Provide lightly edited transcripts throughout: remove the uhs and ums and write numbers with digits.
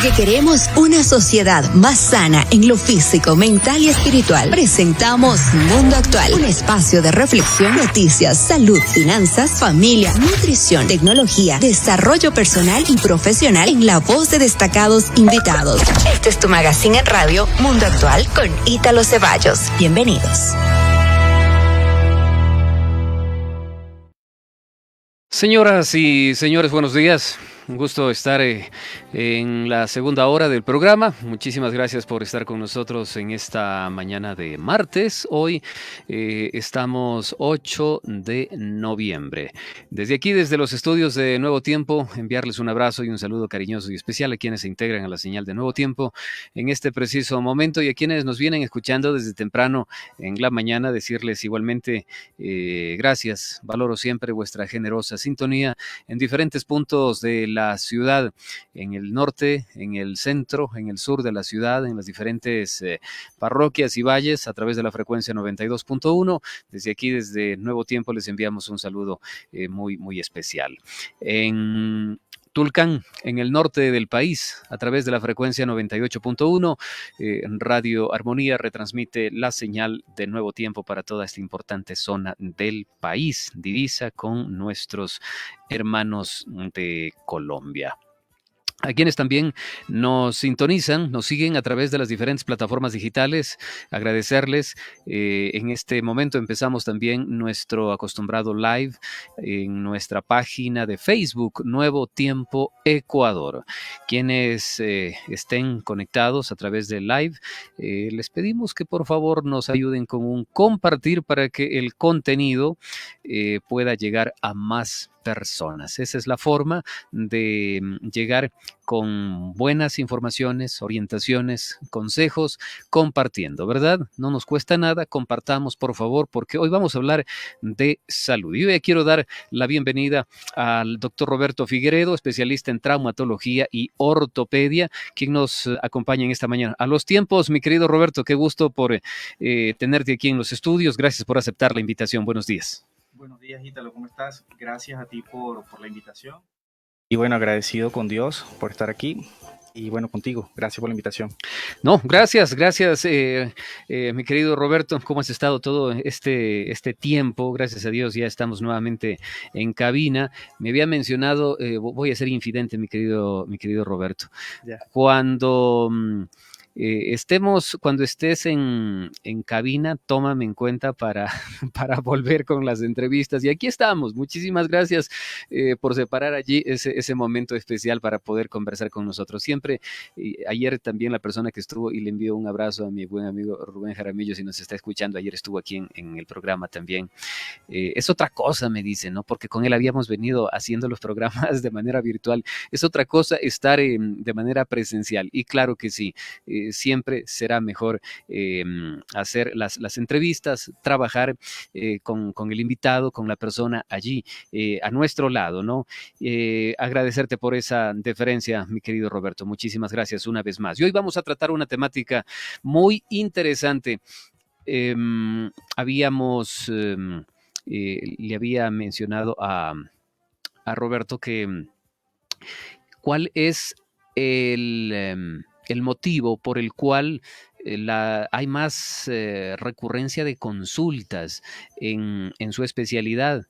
Porque queremos una sociedad más sana en lo físico, mental y espiritual. Presentamos Mundo Actual, un espacio de reflexión, noticias, salud, finanzas, familia, nutrición, tecnología, desarrollo personal y profesional en la voz de destacados invitados. Este es tu magazine en radio, Mundo Actual, con Ítalo Ceballos. Bienvenidos. Señoras y señores, buenos días. Un gusto estar en la segunda hora del programa. Muchísimas gracias por estar con nosotros en esta mañana de martes. Hoy estamos 8 de noviembre. Desde aquí, desde los estudios de Nuevo Tiempo, enviarles un abrazo y un saludo cariñoso y especial a quienes se integran a la señal de Nuevo Tiempo en este preciso momento y a quienes nos vienen escuchando desde temprano en la mañana. Decirles igualmente gracias. Valoro siempre vuestra generosa sintonía en diferentes puntos de la ciudad, en el norte, en el centro, en el sur de la ciudad, en las diferentes parroquias y valles a través de la frecuencia 92.1. Desde aquí, desde Nuevo Tiempo, les enviamos un saludo muy especial. En Tulcán, en el norte del país, a través de la frecuencia 98.1, Radio Armonía retransmite la señal de Nuevo Tiempo para toda esta importante zona del país, divisa con nuestros hermanos de Colombia. A quienes también nos sintonizan, nos siguen a través de las diferentes plataformas digitales, agradecerles. En este momento empezamos también nuestro acostumbrado live en nuestra página de Facebook, Nuevo Tiempo Ecuador. Quienes estén conectados a través del live, les pedimos que por favor nos ayuden con un compartir para que el contenido pueda llegar a más personas. Esa es la forma de llegar con buenas informaciones, orientaciones, consejos, compartiendo, ¿verdad? No nos cuesta nada, compartamos por favor, porque hoy vamos a hablar de salud. Y hoy quiero dar la bienvenida al doctor Roberto Figueredo, especialista en traumatología y ortopedia, quien nos acompaña en esta mañana. A los tiempos, mi querido Roberto, qué gusto por tenerte aquí en los estudios. Gracias por aceptar la invitación. Buenos días. Buenos días, Ítalo, ¿cómo estás? Gracias a ti por la invitación. Y bueno, agradecido con Dios por estar aquí y bueno, contigo. Gracias por la invitación. No, gracias, mi querido Roberto. ¿Cómo has estado todo este tiempo? Gracias a Dios, ya estamos nuevamente en cabina. Me había mencionado, voy a ser infidente, mi querido Roberto. Ya. Cuando estés en cabina, tómame en cuenta para volver con las entrevistas. Y aquí estamos. Muchísimas gracias por separar allí ese momento especial para poder conversar con nosotros. Siempre, ayer también la persona que estuvo, y le envío un abrazo a mi buen amigo Rubén Jaramillo, si nos está escuchando, ayer estuvo aquí en el programa también. Es otra cosa, me dice, ¿no? Porque con él habíamos venido haciendo los programas de manera virtual. Es otra cosa estar de manera presencial. Y claro que sí. Siempre será mejor hacer las entrevistas, trabajar con el invitado, con la persona allí a nuestro lado, ¿no? Agradecerte por esa deferencia, mi querido Roberto. Muchísimas gracias una vez más. Y hoy vamos a tratar una temática muy interesante. Le había mencionado a Roberto que cuál es el motivo por el cual hay más recurrencia de consultas en su especialidad.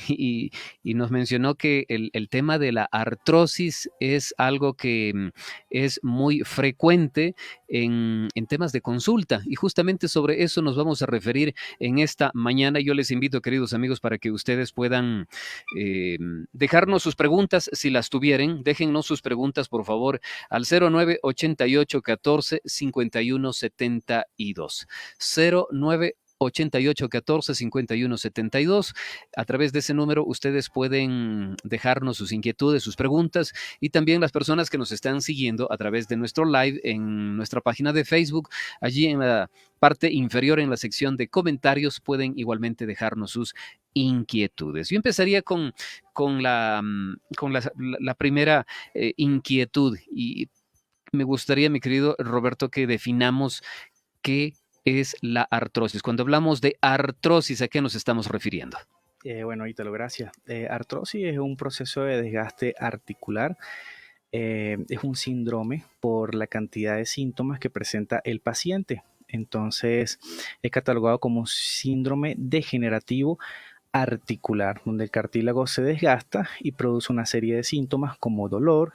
Y nos mencionó que el tema de la artrosis es algo que es muy frecuente en temas de consulta. Y justamente sobre eso nos vamos a referir en esta mañana. Yo les invito, queridos amigos, para que ustedes puedan dejarnos sus preguntas, si las tuvieren. Déjennos sus preguntas, por favor, al 0988 14 51 72. 09 88 14 51 72. A través de ese número ustedes pueden dejarnos sus inquietudes, sus preguntas, y también las personas que nos están siguiendo a través de nuestro live en nuestra página de Facebook. Allí en la parte inferior, en la sección de comentarios, pueden igualmente dejarnos sus inquietudes. Yo empezaría con la primera inquietud, y me gustaría, mi querido Roberto, que definamos qué es la artrosis. Cuando hablamos de artrosis, ¿a qué nos estamos refiriendo? Bueno, Ítalo, gracias. Artrosis es un proceso de desgaste articular es un síndrome por la cantidad de síntomas que presenta el paciente. Entonces, es catalogado como un síndrome degenerativo articular, donde el cartílago se desgasta y produce una serie de síntomas como dolor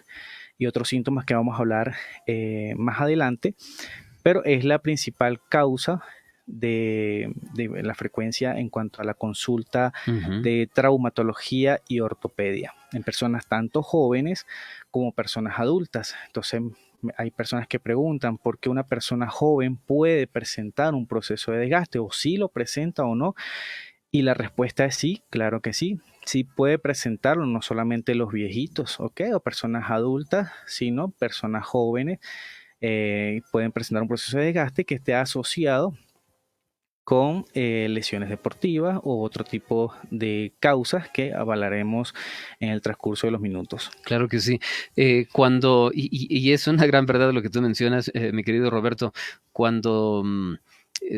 y otros síntomas que vamos a hablar más adelante, pero es la principal causa de la frecuencia en cuanto a la consulta de traumatología y ortopedia en personas tanto jóvenes como personas adultas. Entonces, hay personas que preguntan por qué una persona joven puede presentar un proceso de desgaste, o si lo presenta o no. Y la respuesta es sí, claro que sí. Sí puede presentarlo, no solamente los viejitos, ¿ok? O personas adultas, sino personas jóvenes pueden presentar un proceso de desgaste que esté asociado con lesiones deportivas u otro tipo de causas que avalaremos en el transcurso de los minutos. Claro que sí. Y es una gran verdad lo que tú mencionas, mi querido Roberto, cuando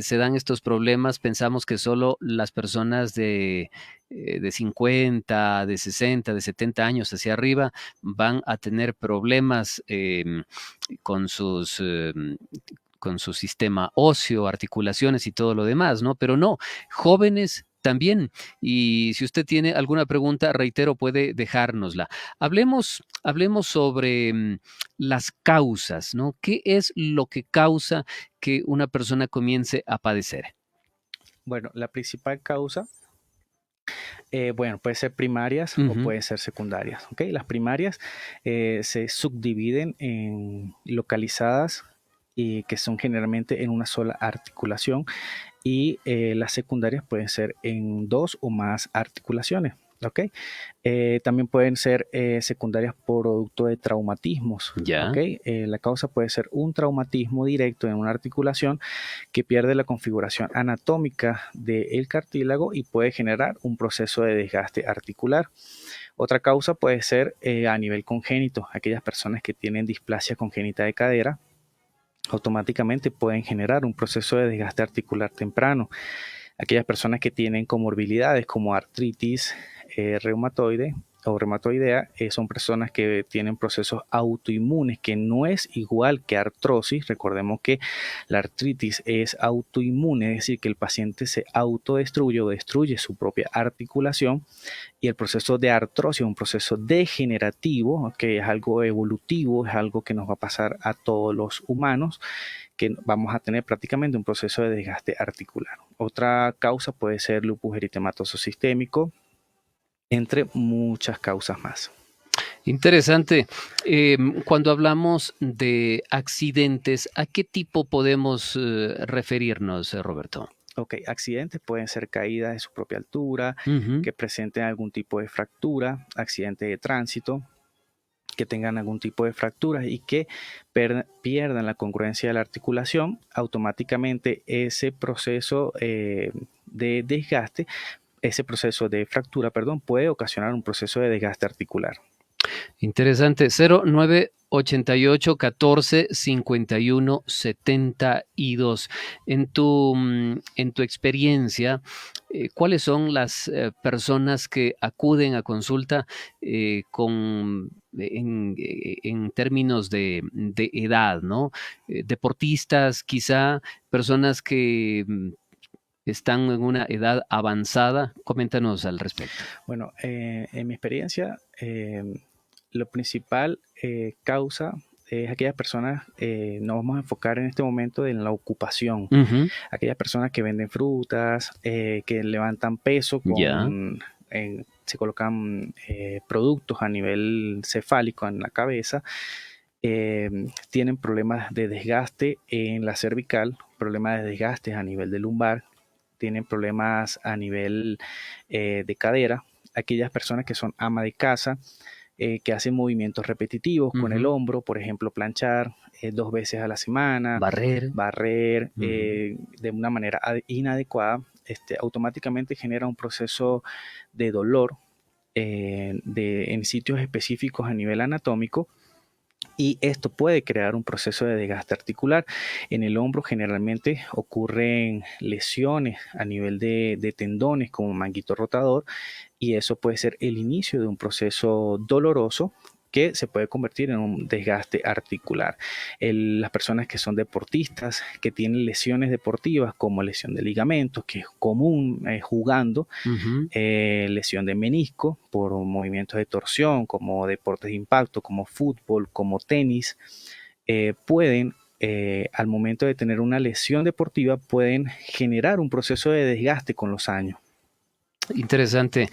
se dan estos problemas, pensamos que solo las personas de 50, de 60, de 70 años hacia arriba van a tener problemas con con su sistema óseo, articulaciones y todo lo demás, ¿no? Pero no, jóvenes también. Y si usted tiene alguna pregunta, reitero, puede dejárnosla. Hablemos sobre las causas, ¿no? ¿Qué es lo que causa que una persona comience a padecer? Bueno, la principal causa, bueno, puede ser primarias o puede ser secundarias, ¿ok? Las primarias se subdividen en localizadas y que son generalmente en una sola articulación, y las secundarias pueden ser en dos o más articulaciones. ¿Ok? También pueden ser secundarias producto de traumatismos. Ya. ¿Ok? La causa puede ser un traumatismo directo en una articulación que pierde la configuración anatómica del cartílago y puede generar un proceso de desgaste articular. Otra causa puede ser a nivel congénito. Aquellas personas que tienen displasia congénita de cadera automáticamente pueden generar un proceso de desgaste articular temprano. Aquellas personas que tienen comorbilidades como artritis reumatoide o reumatoidea son personas que tienen procesos autoinmunes, que no es igual que artrosis. Recordemos que la artritis es autoinmune, es decir, que el paciente se autodestruye o destruye su propia articulación, y el proceso de artrosis es un proceso degenerativo, que es algo evolutivo, es algo que nos va a pasar a todos los humanos, que vamos a tener prácticamente un proceso de desgaste articular. Otra causa puede ser lupus eritematoso sistémico, entre muchas causas más. Interesante. Cuando hablamos de accidentes, ¿a qué tipo podemos referirnos, Roberto? Ok, accidentes pueden ser caídas de su propia altura, que presenten algún tipo de fractura, accidentes de tránsito, que tengan algún tipo de fracturas y que pierdan la congruencia de la articulación. Automáticamente ese proceso de desgaste, ese proceso de fractura, perdón, puede ocasionar un proceso de desgaste articular. Interesante. 0988 14 51 72. En tu experiencia, ¿cuáles son las personas que acuden a consulta en términos de edad, ¿no? Deportistas, quizá, personas que están en una edad avanzada. Coméntanos al respecto. Bueno, en mi experiencia, lo principal causa es aquellas personas, nos vamos a enfocar en este momento en la ocupación, aquellas personas que venden frutas, que levantan peso, se colocan productos a nivel cefálico en la cabeza, tienen problemas de desgaste en la cervical, problemas de desgaste a nivel de lumbar, tienen problemas a nivel de cadera, aquellas personas que son ama de casa, que hacen movimientos repetitivos con el hombro, por ejemplo, planchar 2 veces a la semana, barrer de una manera inadecuada, automáticamente genera un proceso de dolor en sitios específicos a nivel anatómico, y esto puede crear un proceso de desgaste articular. En el hombro generalmente ocurren lesiones a nivel de tendones como manguito rotador, y eso puede ser el inicio de un proceso doloroso que se puede convertir en un desgaste articular. Las personas que son deportistas, que tienen lesiones deportivas como lesión de ligamentos, que es común jugando, lesión de menisco por movimientos de torsión, como deportes de impacto, como fútbol, como tenis, pueden, al momento de tener una lesión deportiva, pueden generar un proceso de desgaste con los años. Interesante.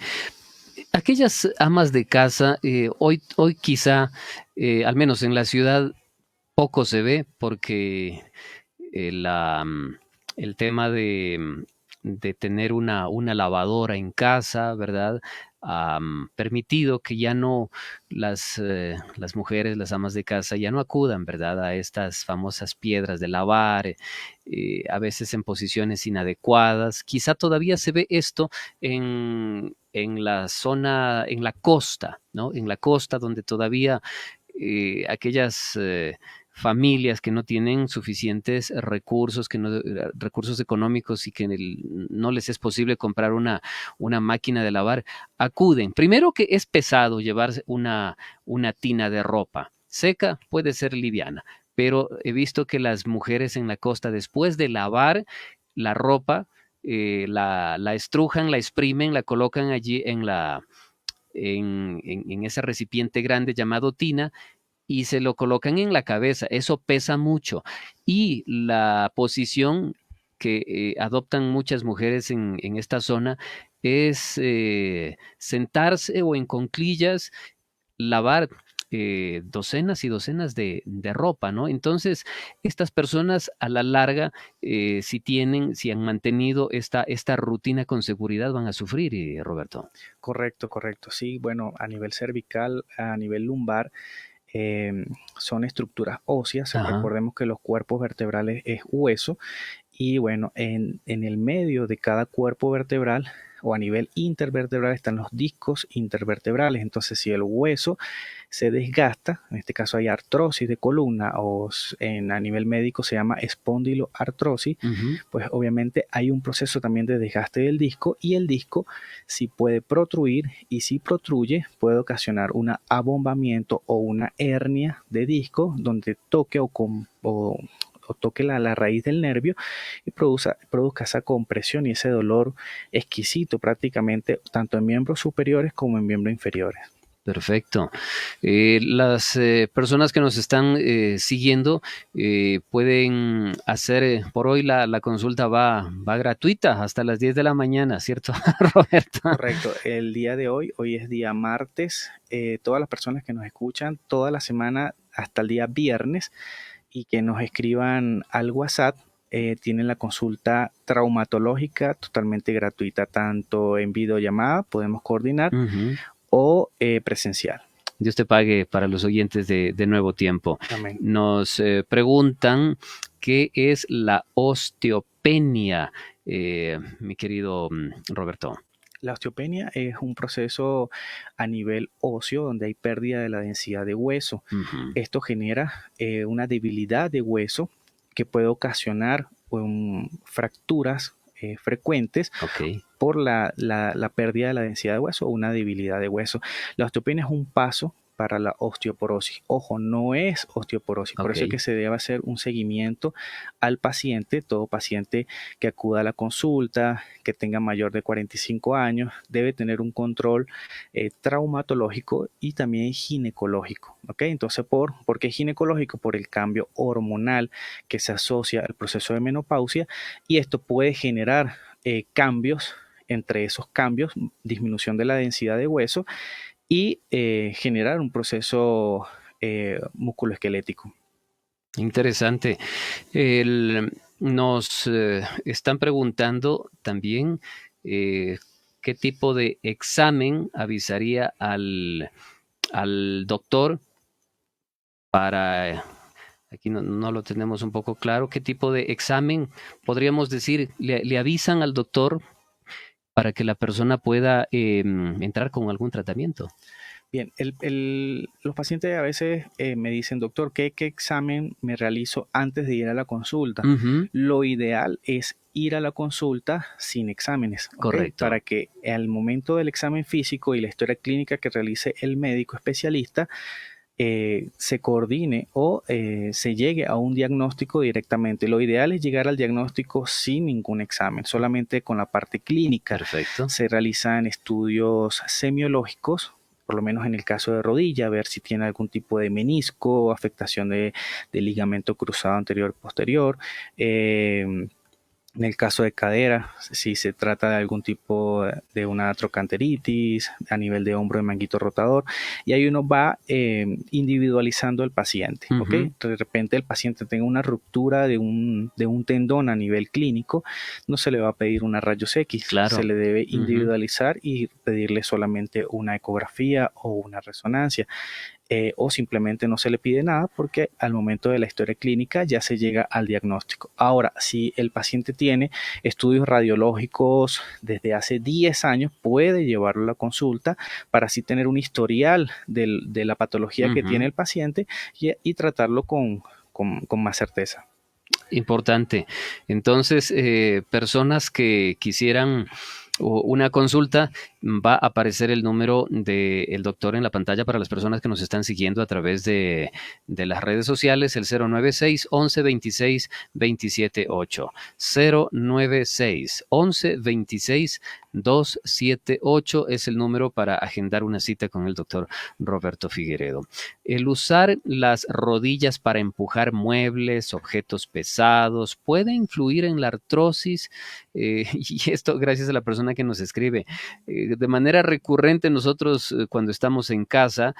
Aquellas amas de casa, hoy quizá, al menos en la ciudad, poco se ve porque el tema de tener una lavadora en casa, ¿verdad? Ha permitido que ya no las mujeres, las amas de casa, ya no acudan, ¿verdad? A estas famosas piedras de lavar, a veces en posiciones inadecuadas. Quizá todavía se ve esto en la zona, en la costa, ¿no? En la costa donde todavía aquellas familias que no tienen suficientes recursos, recursos económicos y que no les es posible comprar una máquina de lavar, acuden. Primero que es pesado llevarse una tina de ropa. Seca puede ser liviana, pero he visto que las mujeres en la costa, después de lavar la ropa, la estrujan, la exprimen, la colocan allí en ese recipiente grande llamado tina y se lo colocan en la cabeza. Eso pesa mucho. Y la posición que adoptan muchas mujeres en esta zona es sentarse o en cuclillas, lavar docenas y docenas de ropa, ¿no? Entonces, estas personas a la larga, si han mantenido esta rutina con seguridad, van a sufrir, Roberto. Correcto, correcto. Sí, bueno, a nivel cervical, a nivel lumbar, son estructuras óseas. Ajá. Recordemos que los cuerpos vertebrales es hueso y bueno, en el medio de cada cuerpo vertebral o a nivel intervertebral están los discos intervertebrales. Entonces, si el hueso se desgasta, en este caso hay artrosis de columna o a nivel médico se llama espondiloartrosis, pues obviamente hay un proceso también de desgaste del disco y el disco si puede protruir y si protruye puede ocasionar un abombamiento o una hernia de disco donde toque o toque la raíz del nervio y produzca esa compresión y ese dolor exquisito prácticamente tanto en miembros superiores como en miembros inferiores. Perfecto. Las personas que nos están siguiendo pueden hacer, por hoy la consulta va gratuita hasta las 10 de la mañana, ¿cierto, Roberto? Correcto. El día de hoy es día martes, todas las personas que nos escuchan toda la semana hasta el día viernes y que nos escriban al WhatsApp, tienen la consulta traumatológica totalmente gratuita, tanto en videollamada, podemos coordinar, o presencial. Dios te pague para los oyentes de Nuevo Tiempo. Amén. Nos preguntan qué es la osteopenia, mi querido Roberto. La osteopenia es un proceso a nivel óseo donde hay pérdida de la densidad de hueso. Esto genera una debilidad de hueso que puede ocasionar fracturas frecuentes por la pérdida de la densidad de hueso o una debilidad de hueso. La osteopenia es un paso para la osteoporosis. Ojo, no es osteoporosis, por eso es que se debe hacer un seguimiento al paciente. Todo paciente que acuda a la consulta, que tenga mayor de 45 años, debe tener un control traumatológico y también ginecológico. Entonces, ¿por qué ginecológico? Por el cambio hormonal que se asocia al proceso de menopausia y esto puede generar cambios. Entre esos cambios, disminución de la densidad de hueso y generar un proceso musculoesquelético. Interesante. Nos están preguntando también qué tipo de examen avisaría al doctor para... Aquí no lo tenemos un poco claro. ¿Qué tipo de examen podríamos decir? ¿Le avisan al doctor para que la persona pueda entrar con algún tratamiento? Bien, los pacientes a veces me dicen, doctor, ¿qué examen me realizo antes de ir a la consulta? Ujú, Lo ideal es ir a la consulta sin exámenes, ¿ok? correcto. Para que al momento del examen físico y la historia clínica que realice el médico especialista, se coordine o se llegue a un diagnóstico directamente. Lo ideal es llegar al diagnóstico sin ningún examen, solamente con la parte clínica. Perfecto. Se realizan estudios semiológicos, por lo menos en el caso de rodilla, ver si tiene algún tipo de menisco, afectación de ligamento cruzado anterior posterior. En el caso de cadera, si se trata de algún tipo de una trocanteritis a nivel de hombro de manguito rotador, y ahí uno va individualizando el paciente, ¿ok? Ujú, De repente el paciente tenga una ruptura de un tendón a nivel clínico, no se le va a pedir una rayos X, se claro. le debe Ujú. individualizar y pedirle solamente una ecografía o una resonancia, o simplemente no se le pide nada porque al momento de la historia clínica ya se llega al diagnóstico. Ahora, si el paciente tiene estudios radiológicos desde hace 10 años, puede llevarlo a la consulta para así tener un historial de la patología que tiene Ujú. el paciente y tratarlo con más certeza. Importante. Entonces, personas que quisieran una consulta, va a aparecer el número del doctor en la pantalla para las personas que nos están siguiendo a través de las redes sociales, el 096 11 26 27 8. 096 11 26 278 es el número para agendar una cita con el doctor Roberto Figueredo. El usar las rodillas para empujar muebles, objetos pesados, puede influir en la artrosis. Y esto gracias a la persona que nos escribe. De manera recurrente nosotros cuando estamos en casa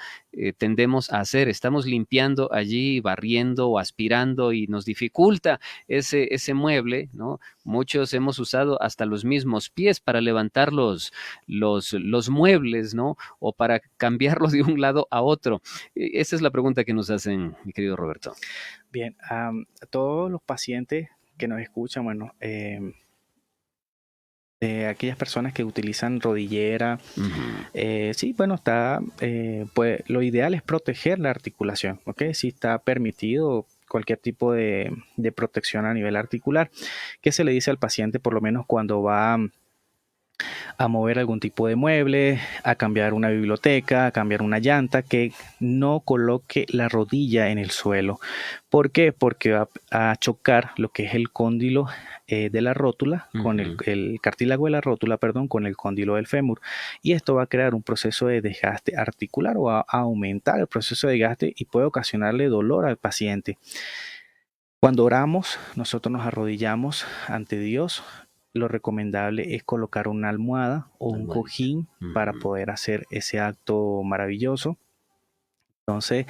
tendemos a hacer, estamos limpiando allí, barriendo o aspirando y nos dificulta ese mueble, ¿no? Muchos hemos usado hasta los mismos pies para levantar los muebles, ¿no? O para cambiarlo de un lado a otro. Esa es la pregunta que nos hacen, mi querido Roberto. Bien, a todos los pacientes que nos escuchan, bueno, de aquellas personas que utilizan rodillera, Ujú. sí, bueno, pues lo ideal es proteger la articulación, ¿ok? Si está permitido cualquier tipo de protección a nivel articular. ¿Qué se le dice al paciente por lo menos cuando va a mover algún tipo de mueble, a cambiar una biblioteca, a cambiar una llanta, que no coloque la rodilla en el suelo? ¿Por qué? Porque va a chocar lo que es el cóndilo de la rótula con Ujú. el cartílago de la rótula, perdón, con el cóndilo del fémur. Y esto va a crear un proceso de desgaste articular o a aumentar el proceso de desgaste y puede ocasionarle dolor al paciente. Cuando oramos, nosotros nos arrodillamos ante Dios. Lo recomendable es colocar una almohada o un Almohadita. cojín para Ujú. poder hacer ese acto maravilloso. Entonces,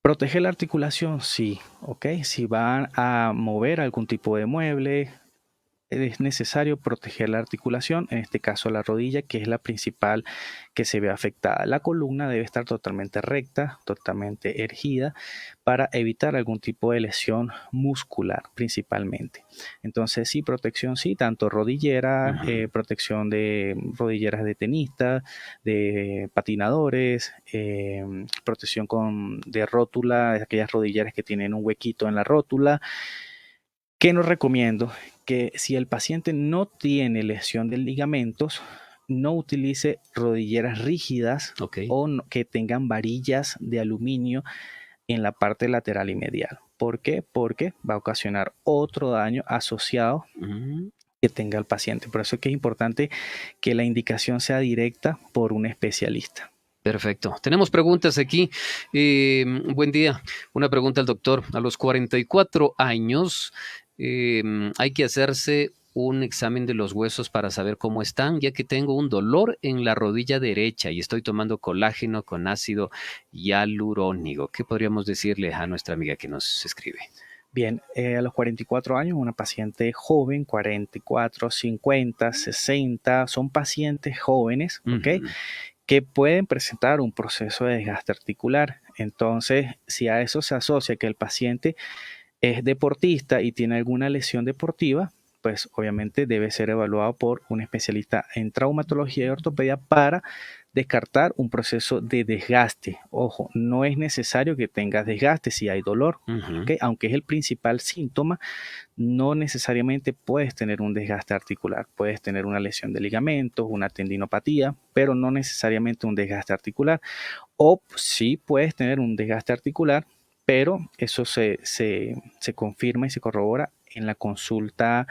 ¿protege la articulación? Sí, ¿ok? Si van a mover algún tipo de mueble, es necesario proteger la articulación, en este caso la rodilla, que es la principal que se ve afectada. La columna debe estar totalmente recta, totalmente erguida, para evitar algún tipo de lesión muscular principalmente. Entonces sí, protección sí, tanto rodillera, Ujú. protección de rodilleras de tenistas, de patinadores, protección de rótula, aquellas rodilleras que tienen un huequito en la rótula. ¿Qué nos recomiendo? Que si el paciente no tiene lesión de ligamentos, no utilice rodilleras rígidas Ok. o que tengan varillas de aluminio en la parte lateral y medial. ¿Por qué? Porque va a ocasionar otro daño asociado Mm. que tenga el paciente. Por eso es que es importante que la indicación sea directa por un especialista. Perfecto. Tenemos preguntas aquí. Buen día. Una pregunta al doctor. A los 44 años, hay que hacerse un examen de los huesos para saber cómo están, ya que tengo un dolor en la rodilla derecha y estoy tomando colágeno con ácido hialurónico. ¿Qué podríamos decirle a nuestra amiga que nos escribe? Bien, a los 44 años, una paciente joven, 44, 50, 60, son pacientes jóvenes, ¿ok? Ujú. Que pueden presentar un proceso de desgaste articular. Entonces, si a eso se asocia que el paciente es deportista y tiene alguna lesión deportiva, pues obviamente debe ser evaluado por un especialista en traumatología y ortopedia para descartar un proceso de desgaste. Ojo, no es necesario que tengas desgaste si hay dolor, ¿ok? Aunque es el principal síntoma, no necesariamente puedes tener un desgaste articular. Puedes tener una lesión de ligamentos, una tendinopatía, pero no necesariamente un desgaste articular. O sí puedes tener un desgaste articular, pero eso se confirma y se corrobora en la consulta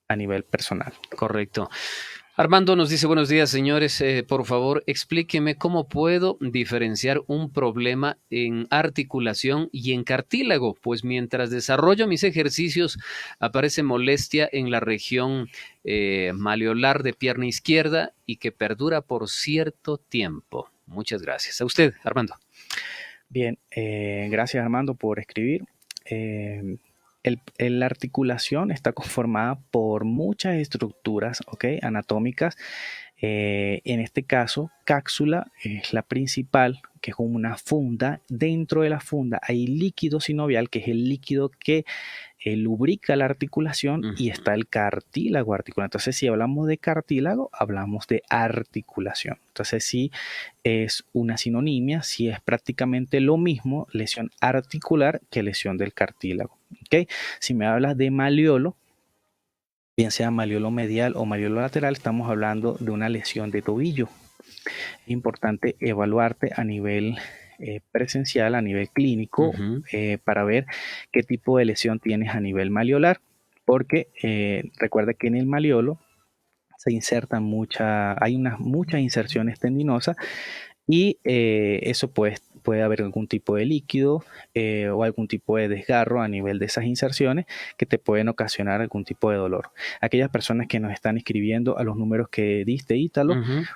a nivel personal. Correcto. Armando nos dice, buenos días, señores. Por favor, explíqueme cómo puedo diferenciar un problema en articulación y en cartílago, pues mientras desarrollo mis ejercicios aparece molestia en la región malleolar de pierna izquierda y que perdura por cierto tiempo. Muchas gracias. A usted, Armando. Bien, gracias Armando por escribir. La articulación está conformada por muchas estructuras, ¿okay?, anatómicas. En este caso, cápsula es la principal, que es como una funda. Dentro de la funda hay líquido sinovial, que es el líquido que lubrica la articulación, y está el cartílago articular. Entonces, si hablamos de cartílago, hablamos de articulación. Entonces, sí es una sinonimia, sí es prácticamente lo mismo lesión articular que lesión del cartílago. ¿Okay? Si me hablas de malleolo, bien sea malleolo medial o malleolo lateral, estamos hablando de una lesión de tobillo. Es importante evaluarte a nivel presencial, a nivel clínico, para ver qué tipo de lesión tienes a nivel malleolar, porque recuerda que en el malleolo se insertan hay muchas inserciones tendinosas, y eso puede haber algún tipo de líquido o algún tipo de desgarro a nivel de esas inserciones que te pueden ocasionar algún tipo de dolor. Aquellas personas que nos están escribiendo a los números que diste, Ítalo,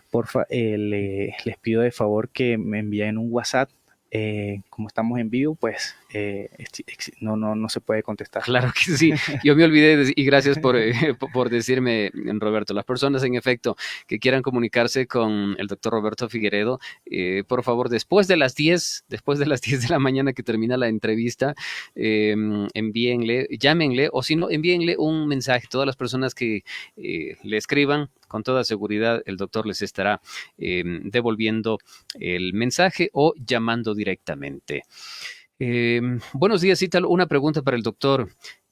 porfa, les pido de favor que me envíen un WhatsApp. Como estamos en vivo, pues no se puede contestar. Claro que sí, yo me olvidé y gracias por decirme, Roberto. Las personas, en efecto, que quieran comunicarse con el doctor Roberto Figueredo, por favor, después de las 10 de la mañana que termina la entrevista, envíenle, llámenle, o si no, envíenle un mensaje. Todas las personas que le escriban, con toda seguridad el doctor les estará devolviendo el mensaje o llamando directamente. Buenos días, Ítalo. Una pregunta para el doctor.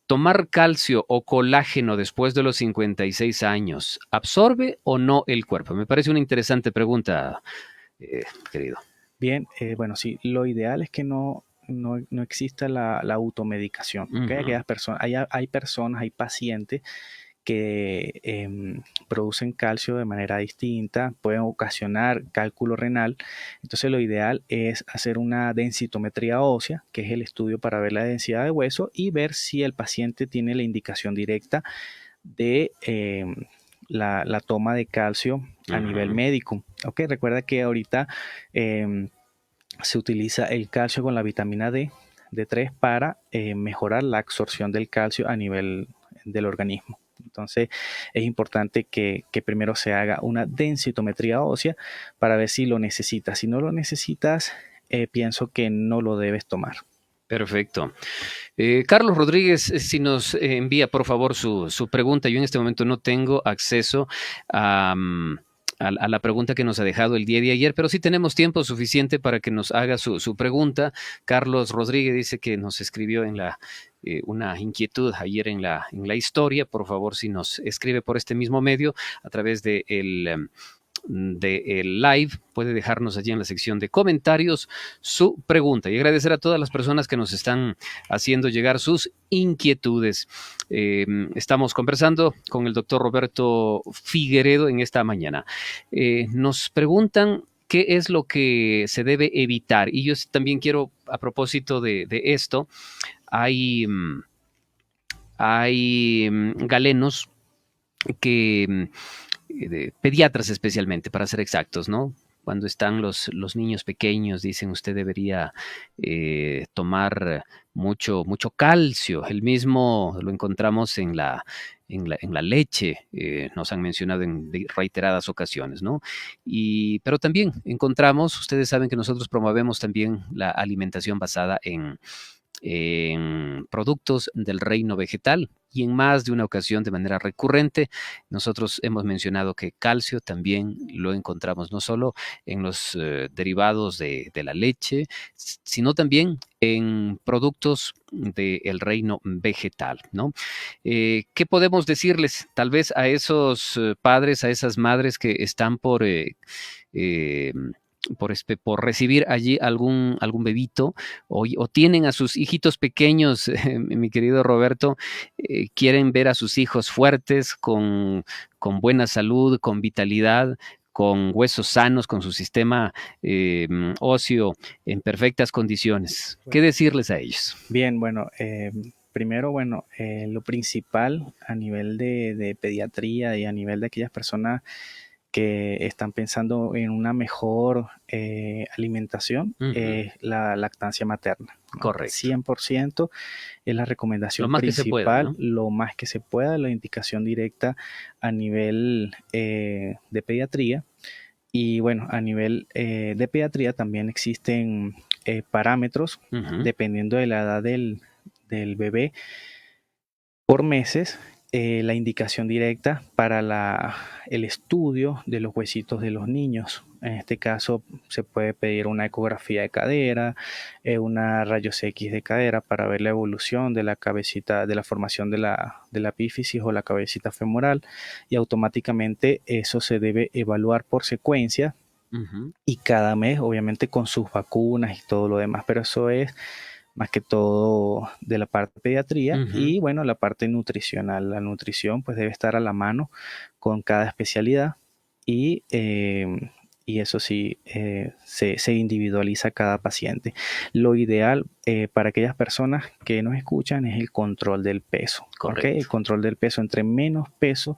¿Tomar calcio o colágeno después de los 56 años absorbe o no el cuerpo? Me parece una interesante pregunta, querido. Bien, bueno, sí, lo ideal es que no exista la automedicación. ¿Okay? Aquellas personas, hay pacientes que producen calcio de manera distinta, pueden ocasionar cálculo renal. Entonces lo ideal es hacer una densitometría ósea, que es el estudio para ver la densidad de hueso y ver si el paciente tiene la indicación directa de la toma de calcio a nivel médico. Okay, recuerda que ahorita se utiliza el calcio con la vitamina D3 para mejorar la absorción del calcio a nivel del organismo. Entonces es importante que primero se haga una densitometría ósea para ver si lo necesitas. Si no lo necesitas, pienso que no lo debes tomar. Perfecto. Carlos Rodríguez, si nos envía por favor su pregunta. Yo en este momento no tengo acceso a la pregunta que nos ha dejado el día de ayer, pero sí tenemos tiempo suficiente para que nos haga su pregunta. Carlos Rodríguez dice que nos escribió en una inquietud ayer en la historia. Por favor, si nos escribe por este mismo medio a través de el live, puede dejarnos allí en la sección de comentarios su pregunta, y agradecer a todas las personas que nos están haciendo llegar sus inquietudes. Estamos conversando con el doctor Roberto Figueredo en esta mañana. Nos preguntan qué es lo que se debe evitar, y yo también quiero, a propósito de esto, hay galenos que de pediatras especialmente, para ser exactos, ¿no? Cuando están los niños pequeños, dicen usted debería tomar mucho calcio. El mismo lo encontramos en la leche, nos han mencionado en reiteradas ocasiones, ¿no? Pero también encontramos, ustedes saben que nosotros promovemos también la alimentación basada en en productos del reino vegetal. Y en más de una ocasión, de manera recurrente, nosotros hemos mencionado que calcio también lo encontramos no solo en los derivados de la leche, sino también en productos del reino vegetal, ¿no? ¿Qué podemos decirles tal vez a esos padres, a esas madres que están eh, por recibir allí algún bebito o tienen a sus hijitos pequeños, mi querido Roberto, quieren ver a sus hijos fuertes, con buena salud, con vitalidad, con huesos sanos, con su sistema óseo en perfectas condiciones? ¿Qué Bueno, decirles a ellos? bien, bueno, primero, bueno, lo principal a nivel de pediatría y a nivel de aquellas personas que están pensando en una mejor alimentación Ujú, es la lactancia materna, ¿no? correcto. 100% es la Lo recomendación más que se pueda, principal, ¿no? lo más que se pueda, la indicación directa a nivel de pediatría. Y bueno, a nivel de pediatría también existen parámetros Ujú, dependiendo de la edad del bebé por meses, la indicación directa para el estudio de los huesitos de los niños. En este caso se puede pedir una ecografía de cadera, una rayos X de cadera para ver la evolución de la cabecita, de la formación de la epífisis o la cabecita femoral, y automáticamente eso se debe evaluar por secuencia ujú, y cada mes, obviamente con sus vacunas y todo lo demás, pero eso es más que todo de la parte de pediatría. ujú. Y bueno, la parte nutricional. La nutrición pues debe estar a la mano con cada especialidad y, y eso sí, se individualiza cada paciente. Lo ideal para aquellas personas que nos escuchan es el control del peso, ¿ok? El Correcto. control del peso, entre menos peso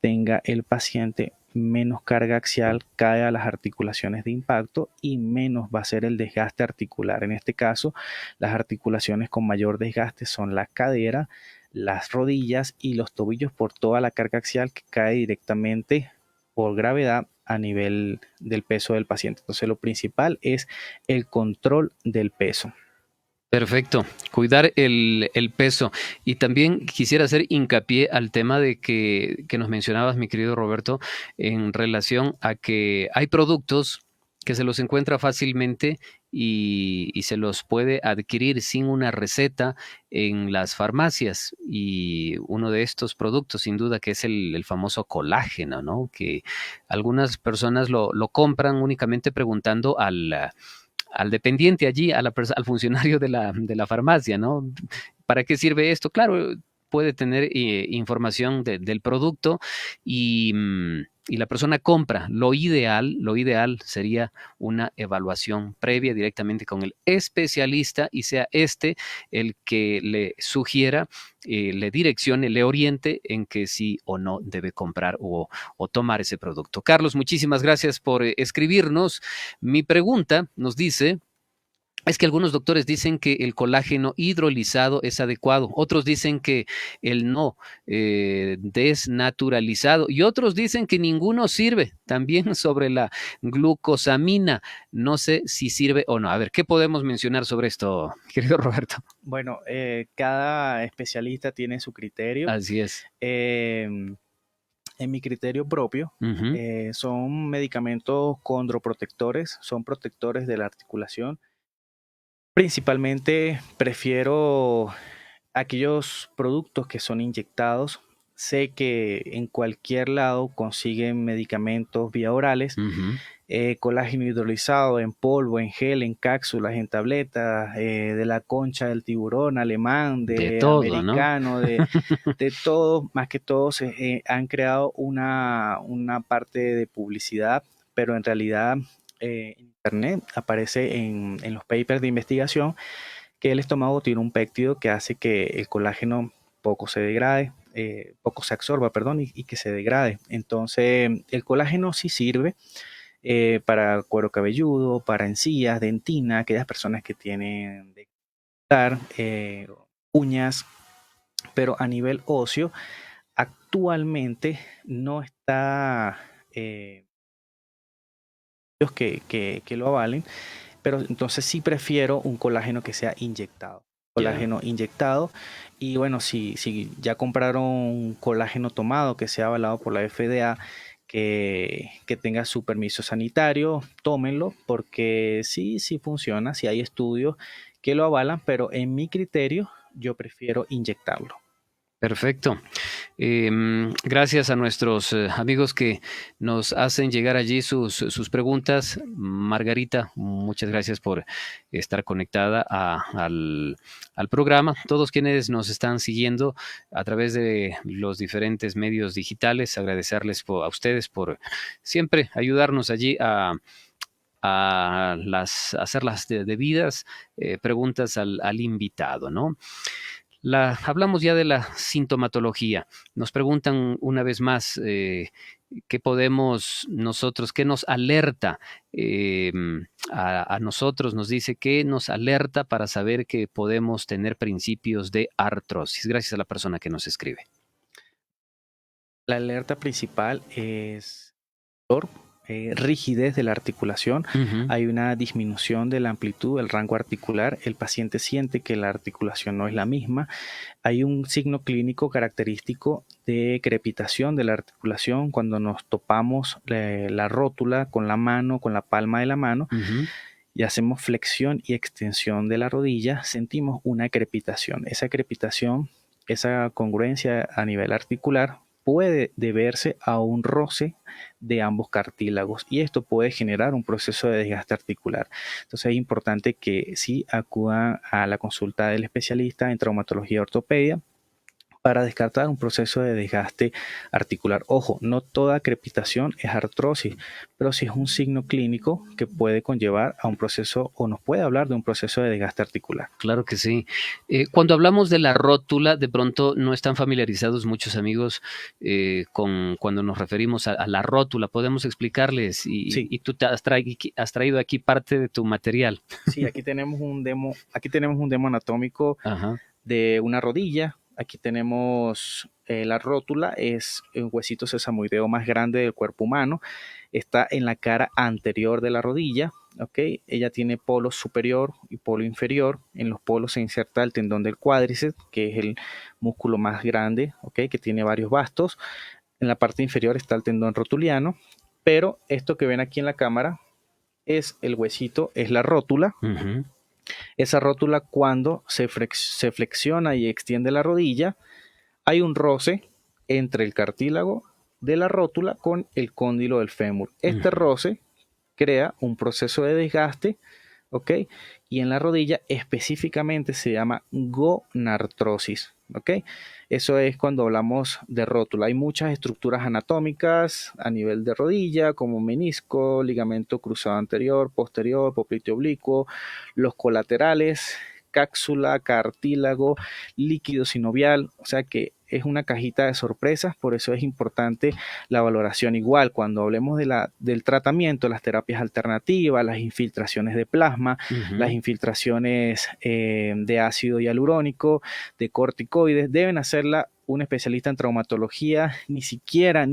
tenga el paciente, menos carga axial cae a las articulaciones de impacto y menos va a ser el desgaste articular. En este caso, las articulaciones con mayor desgaste son la cadera, las rodillas y los tobillos por toda la carga axial que cae directamente por gravedad a nivel del peso del paciente. Entonces, lo principal es el control del peso. Perfecto, cuidar el peso. Y también quisiera hacer hincapié al tema que nos mencionabas, mi querido Roberto, en relación a que hay productos que se los encuentra fácilmente y se los puede adquirir sin una receta en las farmacias. Y uno de estos productos, sin duda, que es el famoso colágeno, ¿no? Que algunas personas lo compran únicamente preguntando al dependiente allí, al funcionario de la farmacia, ¿no? ¿Para qué sirve esto? Claro, puede tener información del producto y la persona compra. Lo ideal sería una evaluación previa directamente con el especialista y sea este el que le sugiera, le direccione, le oriente en que sí o no debe comprar o tomar ese producto. Carlos, muchísimas gracias por escribirnos. Mi pregunta nos dice, es que algunos doctores dicen que el colágeno hidrolizado es adecuado, otros dicen que el no desnaturalizado y otros dicen que ninguno sirve. También sobre la glucosamina, no sé si sirve o no. A ver, ¿qué podemos mencionar sobre esto, querido Roberto? Bueno, cada especialista tiene su criterio. Así es. En mi criterio propio, Ujú, son medicamentos condroprotectores, son protectores de la articulación. Principalmente prefiero aquellos productos que son inyectados. Sé que en cualquier lado consiguen medicamentos vía orales, ujú. colágeno hidrolizado en polvo, en gel, en cápsulas, en tabletas, de la concha del tiburón alemán, De de todo, ¿no? americano, de todo. Más que todo se han creado una parte de publicidad, pero en realidad en internet aparece en los papers de investigación que el estómago tiene un péptido que hace que el colágeno poco se degrade, poco se absorba, perdón, y que se degrade. Entonces, el colágeno sí sirve para cuero cabelludo, para encías, dentina, aquellas personas que tienen de uñas, pero a nivel óseo, actualmente no está que lo avalen, pero entonces sí prefiero un colágeno que sea inyectado. Ya. colágeno inyectado. Y bueno, si ya compraron colágeno tomado que sea avalado por la FDA, que tenga su permiso sanitario, tómenlo, porque sí funciona, sí hay estudios que lo avalan, pero en mi criterio yo prefiero inyectarlo. Perfecto. Gracias a nuestros amigos que nos hacen llegar allí sus preguntas. Margarita, muchas gracias por estar conectada al programa. Todos quienes nos están siguiendo a través de los diferentes medios digitales, agradecerles a ustedes por siempre ayudarnos allí a hacer las debidas preguntas al invitado, ¿no? Hablamos ya de la sintomatología. Nos preguntan una vez más qué podemos nosotros, qué nos alerta eh, a nosotros, nos dice qué nos alerta para saber que podemos tener principios de artrosis. Gracias a la persona que nos escribe. La alerta principal es dolor, rigidez de la articulación, Ujú. hay una disminución de la amplitud, del rango articular, el paciente siente que la articulación no es la misma, hay un signo clínico característico de crepitación de la articulación cuando nos topamos la rótula con la mano, con la palma de la mano, Ujú. y hacemos flexión y extensión de la rodilla, sentimos una crepitación. Esa crepitación, esa congruencia a nivel articular puede deberse a un roce de ambos cartílagos y esto puede generar un proceso de desgaste articular. Entonces es importante que sí acudan a la consulta del especialista en traumatología y ortopedia para descartar un proceso de desgaste articular. Ojo, no toda crepitación es artrosis, pero sí es un signo clínico que puede conllevar a un proceso o nos puede hablar de un proceso de desgaste articular. Claro que sí. Cuando hablamos de la rótula, de pronto no están familiarizados muchos amigos con cuando nos referimos a la rótula. Podemos explicarles Sí, y tú has traído aquí parte de tu material. sí, aquí tenemos un demo anatómico Ajá. de una rodilla. Aquí tenemos la rótula, es un huesito sesamoideo más grande del cuerpo humano. Está en la cara anterior de la rodilla. ¿Ok? Ella tiene polo superior y polo inferior. En los polos se inserta el tendón del cuádriceps, que es el músculo más grande, ¿ok? Que tiene varios bastos. En la parte inferior está el tendón rotuliano. Pero esto que ven aquí en la cámara es el huesito, es la rótula. Ujú. Esa rótula cuando se flexiona y extiende la rodilla, hay un roce entre el cartílago de la rótula con el cóndilo del fémur. Este Ujú. roce crea un proceso de desgaste, ¿ok? Y en la rodilla específicamente se llama gonartrosis, ¿ok? Eso es cuando hablamos de rótula. Hay muchas estructuras anatómicas a nivel de rodilla, como menisco, ligamento cruzado anterior, posterior, popliteo oblicuo, los colaterales, cápsula, cartílago, líquido sinovial, o sea que es una cajita de sorpresas, por eso es importante la valoración. Igual, cuando hablemos del tratamiento, las terapias alternativas, las infiltraciones de plasma, las Ujú. infiltraciones de ácido hialurónico, de corticoides, deben hacerla un especialista en traumatología, ni siquiera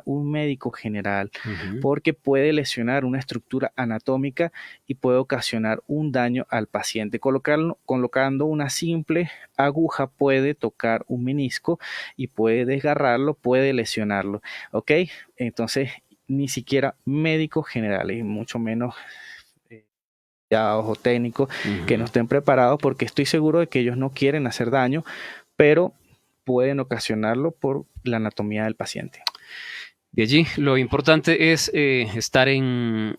un médico general, Ujú. porque puede lesionar una estructura anatómica y puede ocasionar un daño al paciente. Colocando una simple aguja puede tocar un menisco y puede desgarrarlo, puede lesionarlo, ¿ok? Entonces, ni siquiera médicos generales, mucho menos ya ojo técnicos que no Ujú. estén preparados, porque estoy seguro de que ellos no quieren hacer daño, pero pueden ocasionarlo por la anatomía del paciente. De allí, lo importante es estar en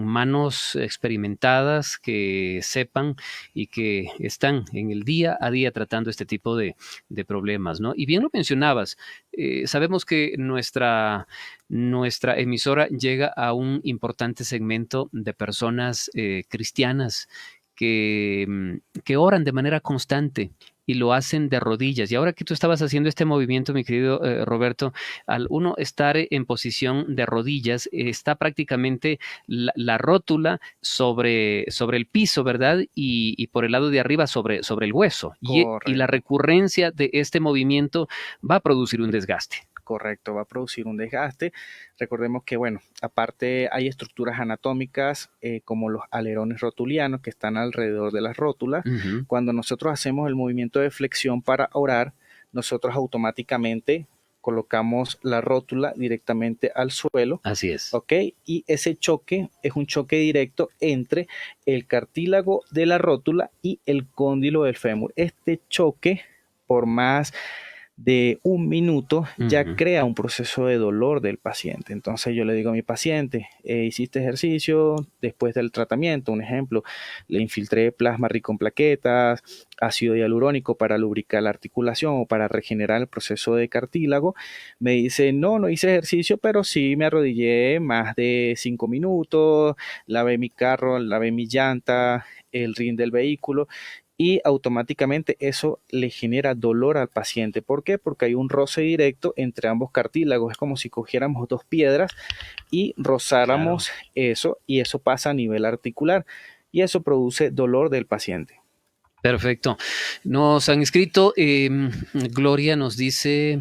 manos experimentadas que sepan y que están en el día a día tratando este tipo de problemas, ¿no? Y bien lo mencionabas, sabemos que nuestra emisora llega a un importante segmento de personas cristianas que oran de manera constante y lo hacen de rodillas. Y ahora que tú estabas haciendo este movimiento, mi querido Roberto, al uno estar en posición de rodillas, está prácticamente la rótula sobre el piso, ¿verdad? Y por el lado de arriba sobre el hueso. Y la Correcto. recurrencia de este movimiento va a producir un desgaste. Correcto, va a producir un desgaste. Recordemos que, bueno, aparte hay estructuras anatómicas como los alerones rotulianos que están alrededor de las rótulas. Ujú. Cuando nosotros hacemos el movimiento de flexión para orar, nosotros automáticamente colocamos la rótula directamente al suelo, Así es. ¿ok? Y ese choque es un choque directo entre el cartílago de la rótula y el cóndilo del fémur. Este choque, por más de un minuto, ya Ujú. crea un proceso de dolor del paciente. Entonces yo le digo a mi paciente, hiciste ejercicio después del tratamiento, un ejemplo, le infiltré plasma rico en plaquetas, ácido hialurónico para lubricar la articulación o para regenerar el proceso de cartílago. Me dice, no, no hice ejercicio, pero sí me arrodillé más de 5 minutos, lavé mi carro, lavé mi llanta, el rin del vehículo, y automáticamente eso le genera dolor al paciente. ¿Por qué? Porque hay un roce directo entre ambos cartílagos. Es como si cogiéramos dos piedras y Claro. rozáramos eso, y eso pasa a nivel articular y eso produce dolor del paciente. Perfecto. Nos han escrito, Gloria nos dice,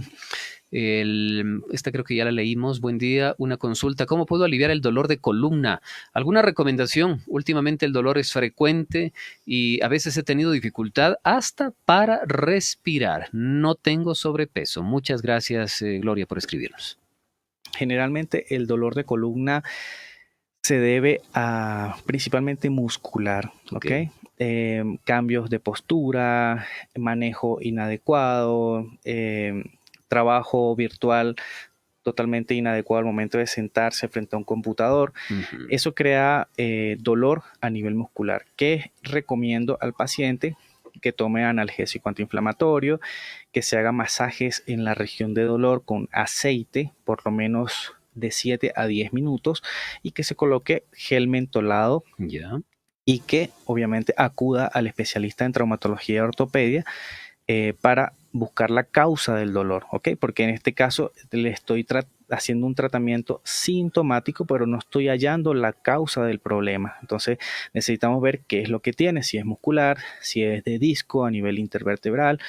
esta creo que ya la leímos. Buen día, una consulta. ¿Cómo puedo aliviar el dolor de columna? ¿Alguna recomendación? Últimamente el dolor es frecuente y a veces he tenido dificultad hasta para respirar. No tengo sobrepeso. Muchas gracias, Gloria, por escribirnos. Generalmente el dolor de columna se debe a principalmente muscular, Ok. ¿ok? Cambios de postura, manejo inadecuado, trabajo virtual totalmente inadecuado al momento de sentarse frente a un computador. Ujú. Eso crea dolor a nivel muscular. ¿Qué recomiendo al paciente? Que tome analgésico antiinflamatorio, que se haga masajes en la región de dolor con aceite, por lo menos de 7 a 10 minutos, y que se coloque gel mentolado, Ya. y que obviamente acuda al especialista en traumatología y ortopedia para buscar la causa del dolor, ¿ok? Porque en este caso le estoy haciendo un tratamiento sintomático, pero no estoy hallando la causa del problema. Entonces necesitamos ver qué es lo que tiene, si es muscular, si es de disco a nivel intervertebral,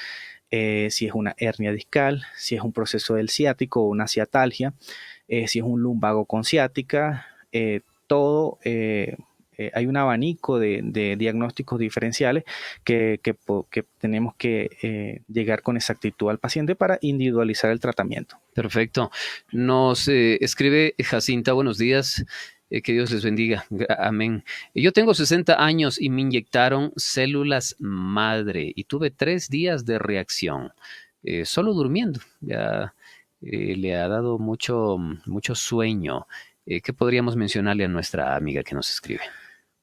si es una hernia discal, si es un proceso del ciático o una ciatalgia, si es un lumbago con ciática, todo. Hay un abanico de diagnósticos diferenciales que tenemos que llegar con exactitud al paciente para individualizar el tratamiento. Perfecto. Nos escribe Jacinta, buenos días. Que Dios les bendiga. Amén. Yo tengo 60 años y me inyectaron células madre y tuve 3 días de reacción, solo durmiendo. Ya le ha dado mucho sueño. ¿Qué podríamos mencionarle a nuestra amiga que nos escribe?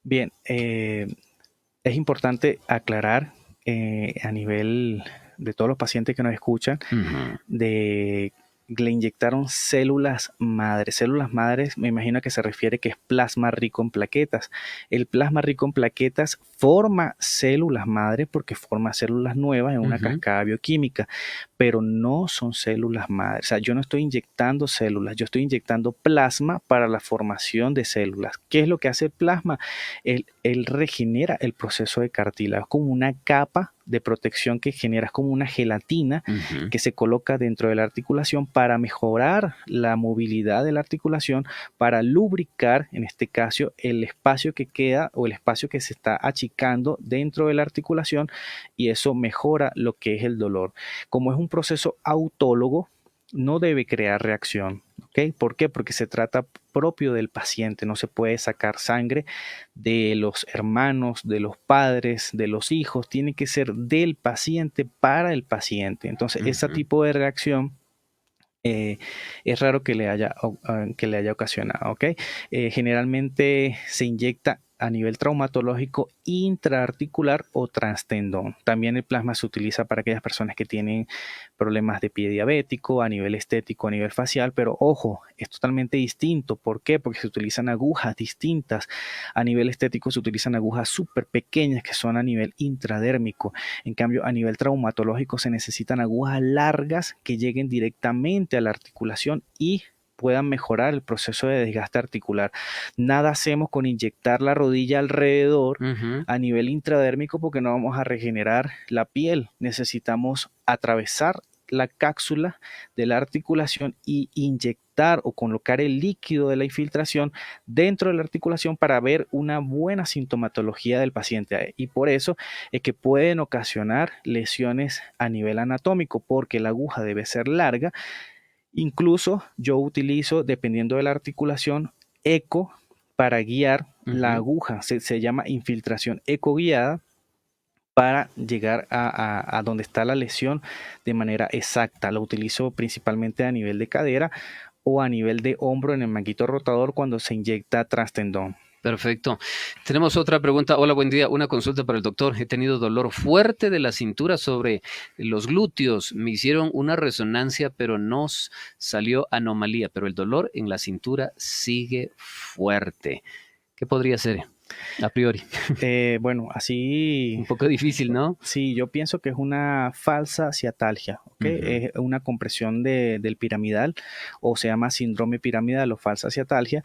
Bien, es importante aclarar a nivel de todos los pacientes que nos escuchan, Ujú. de le inyectaron células madres. Células madres, me imagino que se refiere que es plasma rico en plaquetas. El plasma rico en plaquetas forma células madres porque forma células nuevas en una Ujú. cascada bioquímica, pero no son células madres. O sea, yo no estoy inyectando células, yo estoy inyectando plasma para la formación de células. ¿Qué es lo que hace el plasma? Él regenera el proceso de cartílago, como una capa de protección que genera, como una gelatina Ujú. que se coloca dentro de la articulación para mejorar la movilidad de la articulación, para lubricar, en este caso, el espacio que queda o el espacio que se está achicando dentro de la articulación, y eso mejora lo que es el dolor. Como es un proceso autólogo, no debe crear reacción. ¿Ok? ¿Por qué? Porque se trata propio del paciente, no se puede sacar sangre de los hermanos, de los padres, de los hijos, tiene que ser del paciente para el paciente. Entonces, ese Ujú. tipo de reacción es raro que le haya ocasionado, ¿ok? Generalmente se inyecta a nivel traumatológico intraarticular o transtendón. También el plasma se utiliza para aquellas personas que tienen problemas de pie diabético, a nivel estético, a nivel facial, pero ojo, es totalmente distinto. ¿Por qué? Porque se utilizan agujas distintas. A nivel estético se utilizan agujas súper pequeñas que son a nivel intradérmico. En cambio, a nivel traumatológico se necesitan agujas largas que lleguen directamente a la articulación y puedan mejorar el proceso de desgaste articular. Nada hacemos con inyectar la rodilla alrededor Ujú. a nivel intradérmico porque no vamos a regenerar la piel. Necesitamos atravesar la cápsula de la articulación y inyectar o colocar el líquido de la infiltración dentro de la articulación para ver una buena sintomatología del paciente. Y por eso es que pueden ocasionar lesiones a nivel anatómico, porque la aguja debe ser larga. Incluso yo utilizo, dependiendo de la articulación, eco para guiar la aguja. Se llama infiltración eco guiada, para llegar a donde está la lesión de manera exacta. Lo utilizo principalmente a nivel de cadera o a nivel de hombro en el manguito rotador cuando se inyecta trastendón. Perfecto. Tenemos otra pregunta. Hola, buen día. Una consulta para el doctor. He tenido dolor fuerte de la cintura sobre los glúteos. Me hicieron una resonancia, pero no salió anomalía. Pero el dolor en la cintura sigue fuerte. ¿Qué podría ser a priori? Bueno, así... Un poco difícil, ¿no? Sí, yo pienso que es una falsa ciatalgia, ¿ok? Es una compresión del piramidal, o se llama síndrome piramidal o falsa ciatalgia,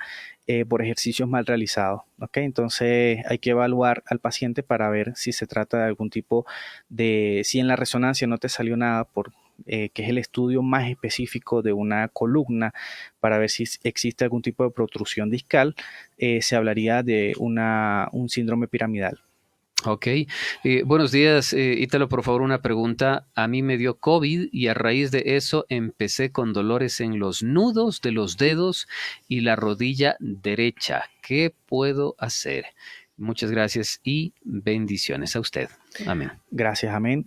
por ejercicios mal realizados, ¿ok? Entonces hay que evaluar al paciente para ver si se trata de algún tipo de... Si en la resonancia no te salió nada que es el estudio más específico de una columna para ver si existe algún tipo de protrusión discal, se hablaría de un síndrome piramidal. Ok. Buenos días, Ítalo, por favor, una pregunta. A mí me dio COVID y a raíz de eso empecé con dolores en los nudos de los dedos y la rodilla derecha. ¿Qué puedo hacer? Muchas gracias y bendiciones a usted. Amén. Gracias, amén.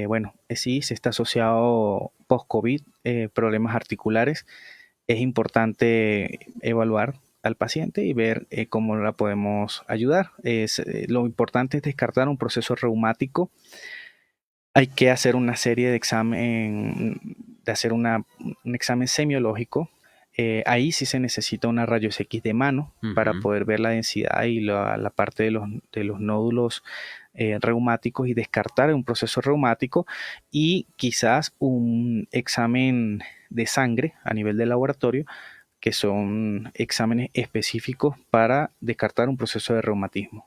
Bueno, sí, se está asociado post-COVID, problemas articulares. Es importante evaluar al paciente y ver cómo la podemos ayudar. Lo importante es descartar un proceso reumático. Hay que hacer una serie de un examen semiológico. Ahí sí se necesita una rayos X de mano para poder ver la densidad y la parte de los nódulos reumáticos y descartar un proceso reumático, y quizás un examen de sangre a nivel de laboratorio, que son exámenes específicos para descartar un proceso de reumatismo.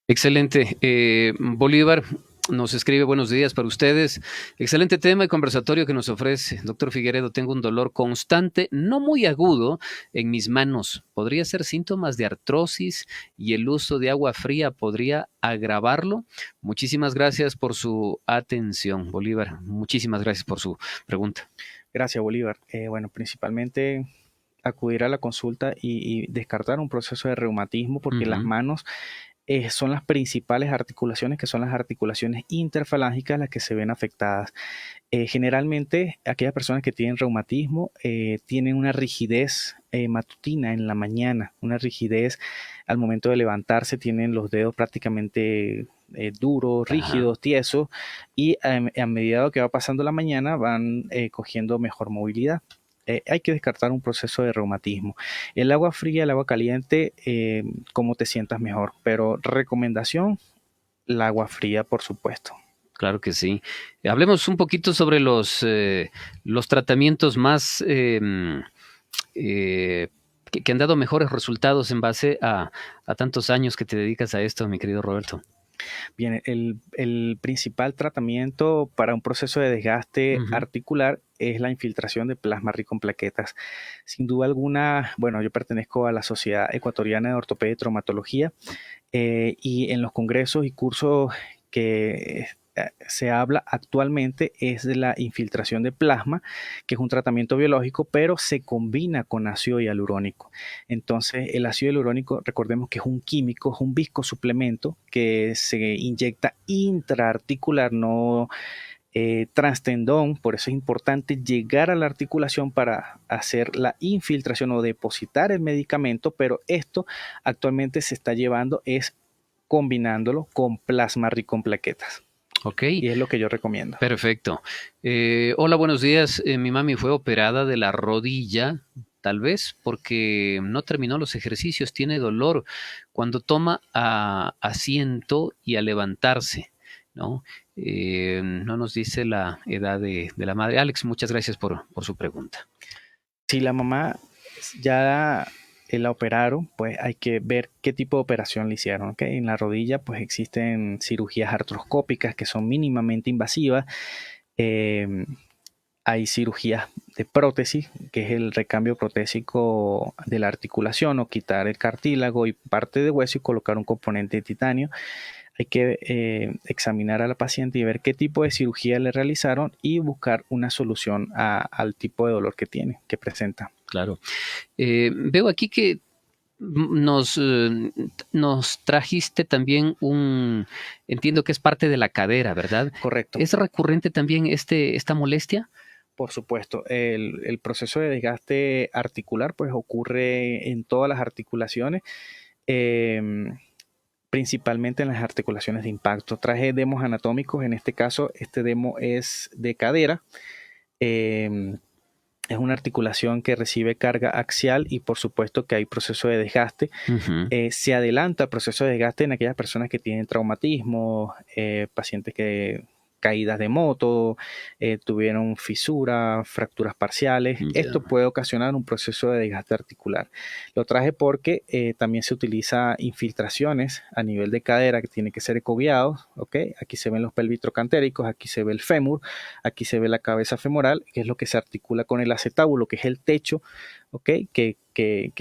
Excelente. Bolívar nos escribe: buenos días para ustedes. Excelente tema y conversatorio que nos ofrece. Doctor Figueredo, tengo un dolor constante, no muy agudo, en mis manos. ¿Podría ser síntomas de artrosis y el uso de agua fría podría agravarlo? Muchísimas gracias por su atención, Bolívar. Muchísimas gracias por su pregunta. Gracias, Bolívar. Bueno, principalmente acudir a la consulta y descartar un proceso de reumatismo, porque las manos son las principales articulaciones, que son las articulaciones interfalángicas, las que se ven afectadas. Generalmente, aquellas personas que tienen reumatismo tienen una rigidez matutina en la mañana, una rigidez al momento de levantarse, tienen los dedos prácticamente duros, rígidos, tiesos, y a medida que va pasando la mañana van cogiendo mejor movilidad. Hay que descartar un proceso de reumatismo. El agua fría, el agua caliente, como te sientas mejor, pero recomendación, el agua fría, por supuesto. Claro que sí. Hablemos un poquito sobre los tratamientos más que han dado mejores resultados en base a tantos años que te dedicas a esto, mi querido Roberto. Bien, el principal tratamiento para un proceso de desgaste articular es la infiltración de plasma rico en plaquetas. Sin duda alguna, bueno, yo pertenezco a la Sociedad Ecuatoriana de Ortopedia y Traumatología, y en los congresos y cursos que se habla actualmente es de la infiltración de plasma, que es un tratamiento biológico, pero se combina con ácido hialurónico. Entonces, el ácido hialurónico, recordemos que es un químico, es un viscosuplemento que se inyecta intraarticular, no transtendón. Por eso es importante llegar a la articulación para hacer la infiltración o depositar el medicamento, pero esto actualmente se está llevando es combinándolo con plasma rico en plaquetas. Ok. Y es lo que yo recomiendo. Perfecto. Hola, buenos días. Mi mami fue operada de la rodilla, tal vez porque no terminó los ejercicios. Tiene dolor cuando toma asiento y a levantarse, ¿no? No nos dice la edad de la madre. Alex, muchas gracias por su pregunta. Si la mamá ya la operaron, pues hay que ver qué tipo de operación le hicieron, ¿ok? En la rodilla, pues existen cirugías artroscópicas que son mínimamente invasivas. Hay cirugías de prótesis, que es el recambio protésico de la articulación o quitar el cartílago y parte de hueso y colocar un componente de titanio. Hay que examinar a la paciente y ver qué tipo de cirugía le realizaron y buscar una solución al tipo de dolor que tiene, que presenta. Claro. Veo aquí que nos trajiste también entiendo que es parte de la cadera, ¿verdad? Correcto. ¿Es recurrente también esta molestia? Por supuesto, el proceso de desgaste articular pues ocurre en todas las articulaciones, principalmente en las articulaciones de impacto. Traje demos anatómicos, en este caso este demo es de cadera. Es una articulación que recibe carga axial y por supuesto que hay proceso de desgaste. Se adelanta el proceso de desgaste en aquellas personas que tienen traumatismo, pacientes que caídas de moto, tuvieron fisura, fracturas parciales. Esto puede ocasionar un proceso de desgaste articular. Lo traje porque también se utiliza infiltraciones a nivel de cadera que tienen que ser ecoguiados. ¿Okay? Aquí se ven los pelvitrocantéricos, aquí se ve el fémur, aquí se ve la cabeza femoral, que es lo que se articula con el acetábulo, que es el techo, ¿okay? que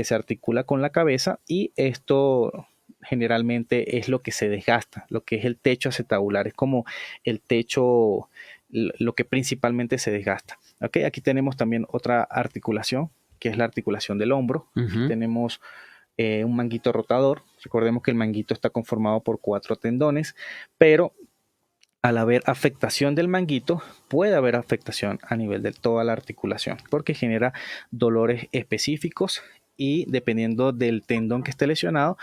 se articula con la cabeza, y esto generalmente es lo que se desgasta, lo que es el techo acetabular, es como el techo, lo que principalmente se desgasta. ¿Okay? Aquí tenemos también otra articulación, que es la articulación del hombro. Aquí tenemos un manguito rotador. Recordemos que el manguito está conformado por 4 tendones, pero al haber afectación del manguito, puede haber afectación a nivel de toda la articulación, porque genera dolores específicos y dependiendo del tendón que esté lesionado,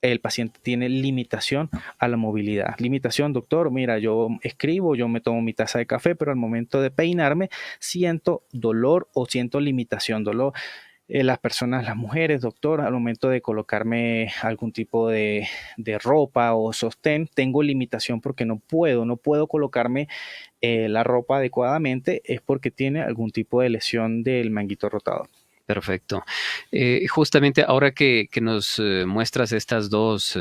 el paciente tiene limitación a la movilidad. Limitación, doctor, mira, yo escribo, yo me tomo mi taza de café, pero al momento de peinarme siento dolor o siento limitación, dolor. Las personas, las mujeres, doctor, al momento de colocarme algún tipo de ropa o sostén, tengo limitación porque no puedo colocarme la ropa adecuadamente, es porque tiene algún tipo de lesión del manguito rotador. Perfecto. Justamente ahora que nos muestras estas dos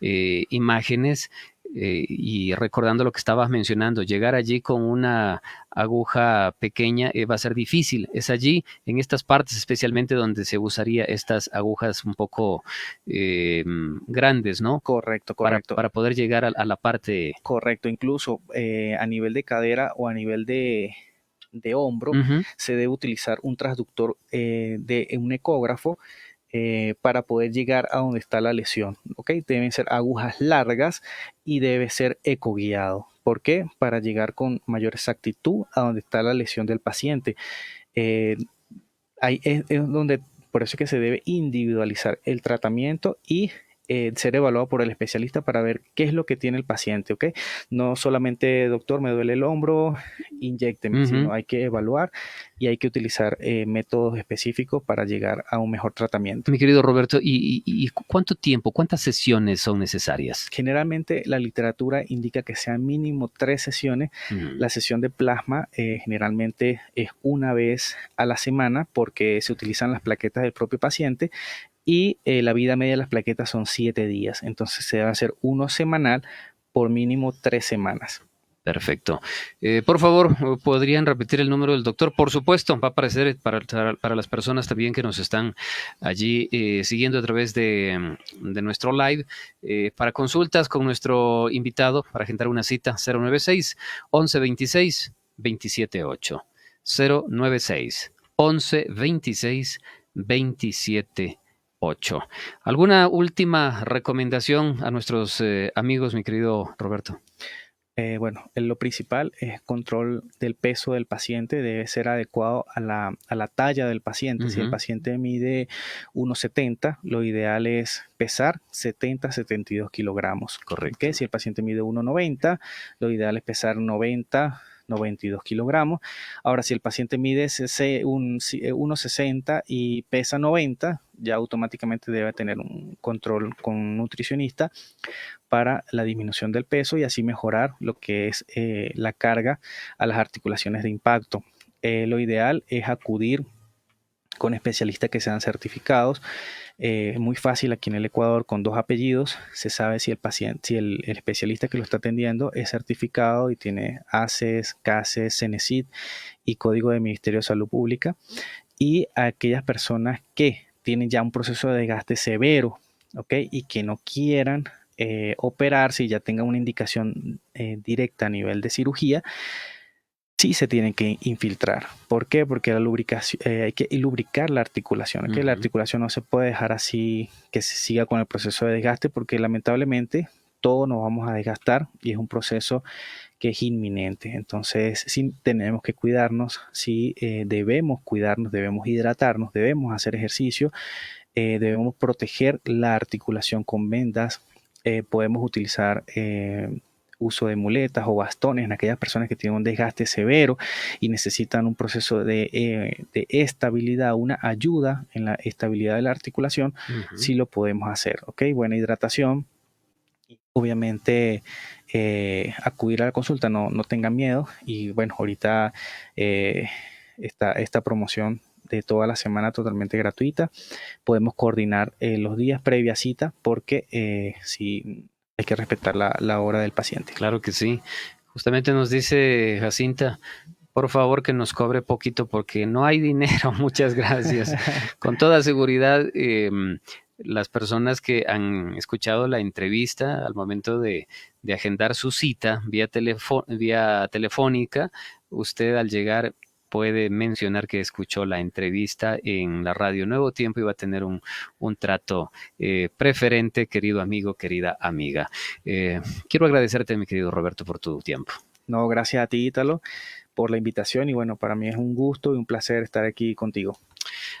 imágenes y recordando lo que estabas mencionando, llegar allí con una aguja pequeña va a ser difícil. Es allí, en estas partes especialmente, donde se usaría estas agujas un poco grandes, ¿no? Correcto. Para poder llegar a la parte... Correcto, incluso a nivel de cadera o a nivel de hombro, se debe utilizar un transductor de un ecógrafo para poder llegar a donde está la lesión. ¿Okay? Deben ser agujas largas y debe ser ecoguiado. ¿Por qué? Para llegar con mayor exactitud a donde está la lesión del paciente. Ahí es donde, por eso es que se debe individualizar el tratamiento y ser evaluado por el especialista para ver qué es lo que tiene el paciente, ¿ok? No solamente, doctor, me duele el hombro, inyécteme, sino hay que evaluar y hay que utilizar métodos específicos para llegar a un mejor tratamiento. Mi querido Roberto, ¿y cuánto tiempo, cuántas sesiones son necesarias? Generalmente la literatura indica que sean mínimo 3 sesiones. La sesión de plasma generalmente es una vez a la semana porque se utilizan las plaquetas del propio paciente y la vida media de las plaquetas son 7 días. Entonces se debe hacer uno semanal por mínimo 3 semanas. Perfecto. Por favor, ¿podrían repetir el número del doctor? Por supuesto, va a aparecer para las personas también que nos están allí siguiendo a través de nuestro live. Para consultas con nuestro invitado, para agendar una cita, 096 1126 278. 096 1126 278. ¿Alguna última recomendación a nuestros amigos, mi querido Roberto? Bueno, lo principal es control del peso del paciente, debe ser adecuado a la talla del paciente. Si el paciente mide 1,70, lo ideal es pesar 70-72 kilogramos. Correcto. ¿Okay? Si el paciente mide 1,90, lo ideal es pesar 90-92 kilogramos. Ahora, si el paciente mide 1,60 y pesa 90, ya automáticamente debe tener un control con un nutricionista para la disminución del peso y así mejorar lo que es la carga a las articulaciones de impacto. Lo ideal es acudir con especialistas que sean certificados. Es muy fácil aquí en el Ecuador, con 2 apellidos se sabe si el paciente, si el especialista que lo está atendiendo es certificado y tiene ACES, CASES, CENESID y código del Ministerio de Salud Pública. Y a aquellas personas que tienen ya un proceso de desgaste severo, ¿ok? Y que no quieran operarse y ya tengan una indicación directa a nivel de cirugía, sí se tienen que infiltrar. ¿Por qué? Porque la lubricación, hay que lubricar la articulación. ¿Okay? La articulación no se puede dejar así que se siga con el proceso de desgaste, porque lamentablemente todos nos vamos a desgastar y es un proceso que es inminente. Entonces sí tenemos que cuidarnos, sí debemos cuidarnos, debemos hidratarnos, debemos hacer ejercicio, debemos proteger la articulación con vendas, podemos utilizar uso de muletas o bastones en aquellas personas que tienen un desgaste severo y necesitan un proceso de estabilidad, una ayuda en la estabilidad de la articulación. Sí lo podemos hacer, ¿ok? Buena hidratación. Obviamente acudir a la consulta, no tengan miedo. Y bueno, ahorita esta promoción de toda la semana totalmente gratuita. Podemos coordinar los días previa cita, porque si hay que respetar la hora del paciente. Claro que sí. Justamente nos dice Jacinta, por favor que nos cobre poquito porque no hay dinero. Muchas gracias. Con toda seguridad, las personas que han escuchado la entrevista al momento de agendar su cita vía telefónica, usted al llegar puede mencionar que escuchó la entrevista en la radio Nuevo Tiempo y va a tener un trato preferente, querido amigo, querida amiga. Quiero agradecerte, mi querido Roberto, por tu tiempo. No, gracias a ti, Ítalo, por la invitación y bueno, para mí es un gusto y un placer estar aquí contigo.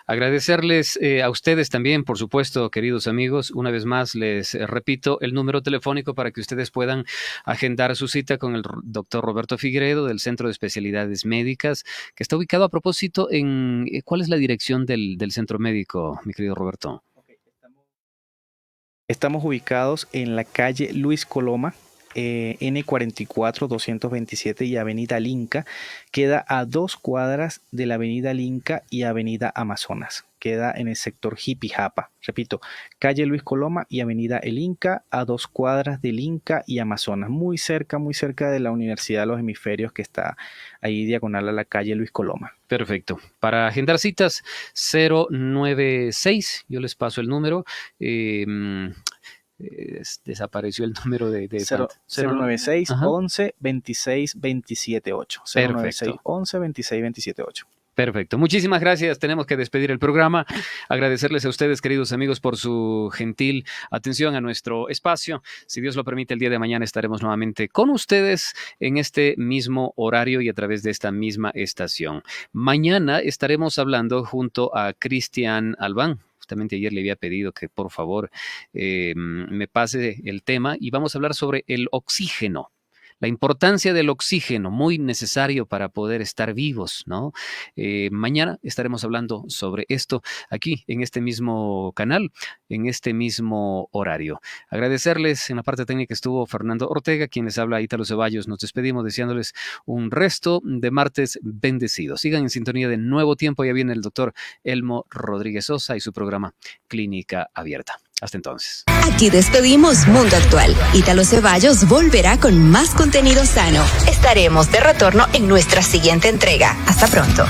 Agradecerles a ustedes también, por supuesto, queridos amigos. Una vez más les repito el número telefónico para que ustedes puedan agendar su cita con el doctor Roberto Figueiredo del Centro de Especialidades Médicas, que está ubicado a propósito en... ¿Cuál es la dirección del centro médico, mi querido Roberto? Estamos ubicados en la calle Luis Coloma, N44 227 y Avenida Linca. Queda a 2 cuadras de la Avenida Linca y Avenida Amazonas. Queda en el sector Jipijapa. Repito, calle Luis Coloma y Avenida El Inca, a 2 cuadras del Inca y Amazonas. Muy cerca de la Universidad de los Hemisferios, que está ahí diagonal a la calle Luis Coloma. Perfecto. Para agendar citas, 096, yo les paso el número. Desapareció el número de 096 11 26 27 8. 096 11 26 27 8. Perfecto. Muchísimas gracias. Tenemos que despedir el programa. Agradecerles a ustedes, queridos amigos, por su gentil atención a nuestro espacio. Si Dios lo permite, el día de mañana estaremos nuevamente con ustedes en este mismo horario y a través de esta misma estación. Mañana estaremos hablando junto a Cristian Albán. Justamente ayer le había pedido que por favor me pase el tema y vamos a hablar sobre el oxígeno. La importancia del oxígeno, muy necesario para poder estar vivos, ¿no? Mañana estaremos hablando sobre esto aquí en este mismo canal, en este mismo horario. Agradecerles, en la parte técnica estuvo Fernando Ortega, quien les habla Ítalo Ceballos. Nos despedimos deseándoles un resto de martes bendecido. Sigan en sintonía de Nuevo Tiempo. Ya viene el doctor Elmo Rodríguez Sosa y su programa Clínica Abierta. Hasta entonces. Aquí despedimos Mundo Actual. Ítalo Ceballos volverá con más contenido sano. Estaremos de retorno en nuestra siguiente entrega. Hasta pronto.